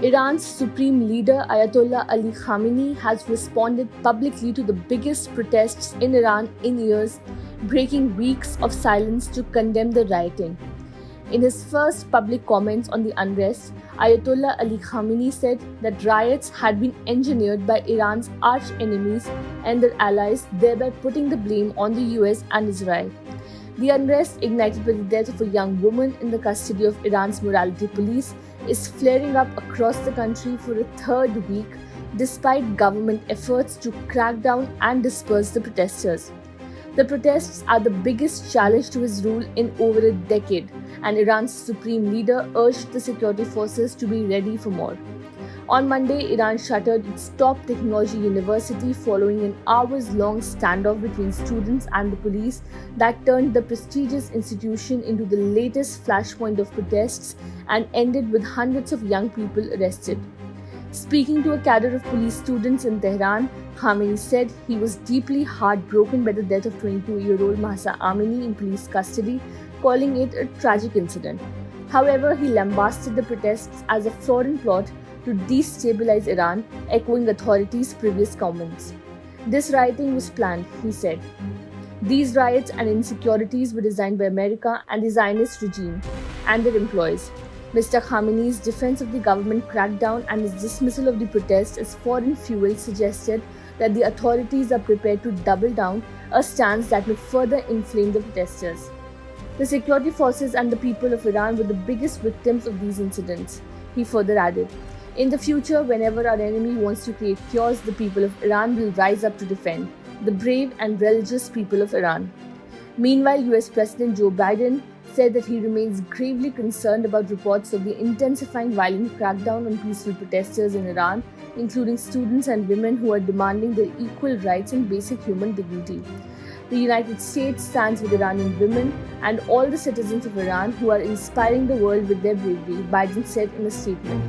Iran's supreme leader Ayatollah Ali Khamenei has responded publicly to the biggest protests in Iran in years, breaking weeks of silence to condemn the rioting. In his first public comments on the unrest, Ayatollah Ali Khamenei said that riots had been engineered by Iran's arch enemies and their allies, thereby putting the blame on the US and Israel. The unrest, ignited by the death of a young woman in the custody of Iran's morality police, is flaring up across the country for a third week, despite government efforts to crack down and disperse the protesters. The protests are the biggest challenge to his rule in over a decade, and Iran's supreme leader urged the security forces to be ready for more. On Monday, Iran shuttered its top technology university following an hours-long standoff between students and the police that turned the prestigious institution into the latest flashpoint of protests and ended with hundreds of young people arrested. Speaking to a cadre of police students in Tehran, Khamenei said he was deeply heartbroken by the death of 22-year-old Mahsa Amini in police custody, calling it a tragic incident. However, he lambasted the protests as a foreign plot to destabilize Iran, echoing authorities' previous comments. This rioting was planned, he said. These riots and insecurities were designed by America and the Zionist regime and their employees. Mr. Khamenei's defense of the government crackdown and his dismissal of the protests as foreign fuel suggested that the authorities are prepared to double down, a stance that may further inflame the protesters. The security forces and the people of Iran were the biggest victims of these incidents, he further added. In the future, whenever our enemy wants to create chaos, the people of Iran will rise up to defend the brave and religious people of Iran. Meanwhile, US President Joe Biden said that he remains gravely concerned about reports of the intensifying violent crackdown on peaceful protesters in Iran, including students and women who are demanding their equal rights and basic human dignity. The United States stands with Iranian women and all the citizens of Iran who are inspiring the world with their bravery, Biden said in a statement.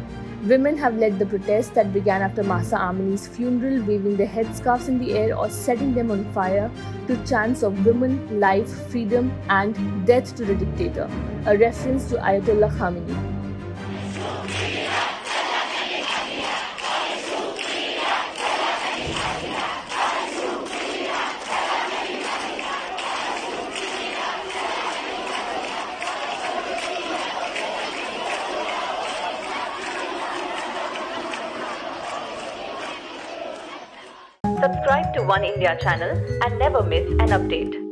Women have led the protests that began after Mahsa Amini's funeral, waving their headscarves in the air or setting them on fire to chants of women, life, freedom, and death to the dictator, a reference to Ayatollah Khamenei. Subscribe to One India channel and never miss an update.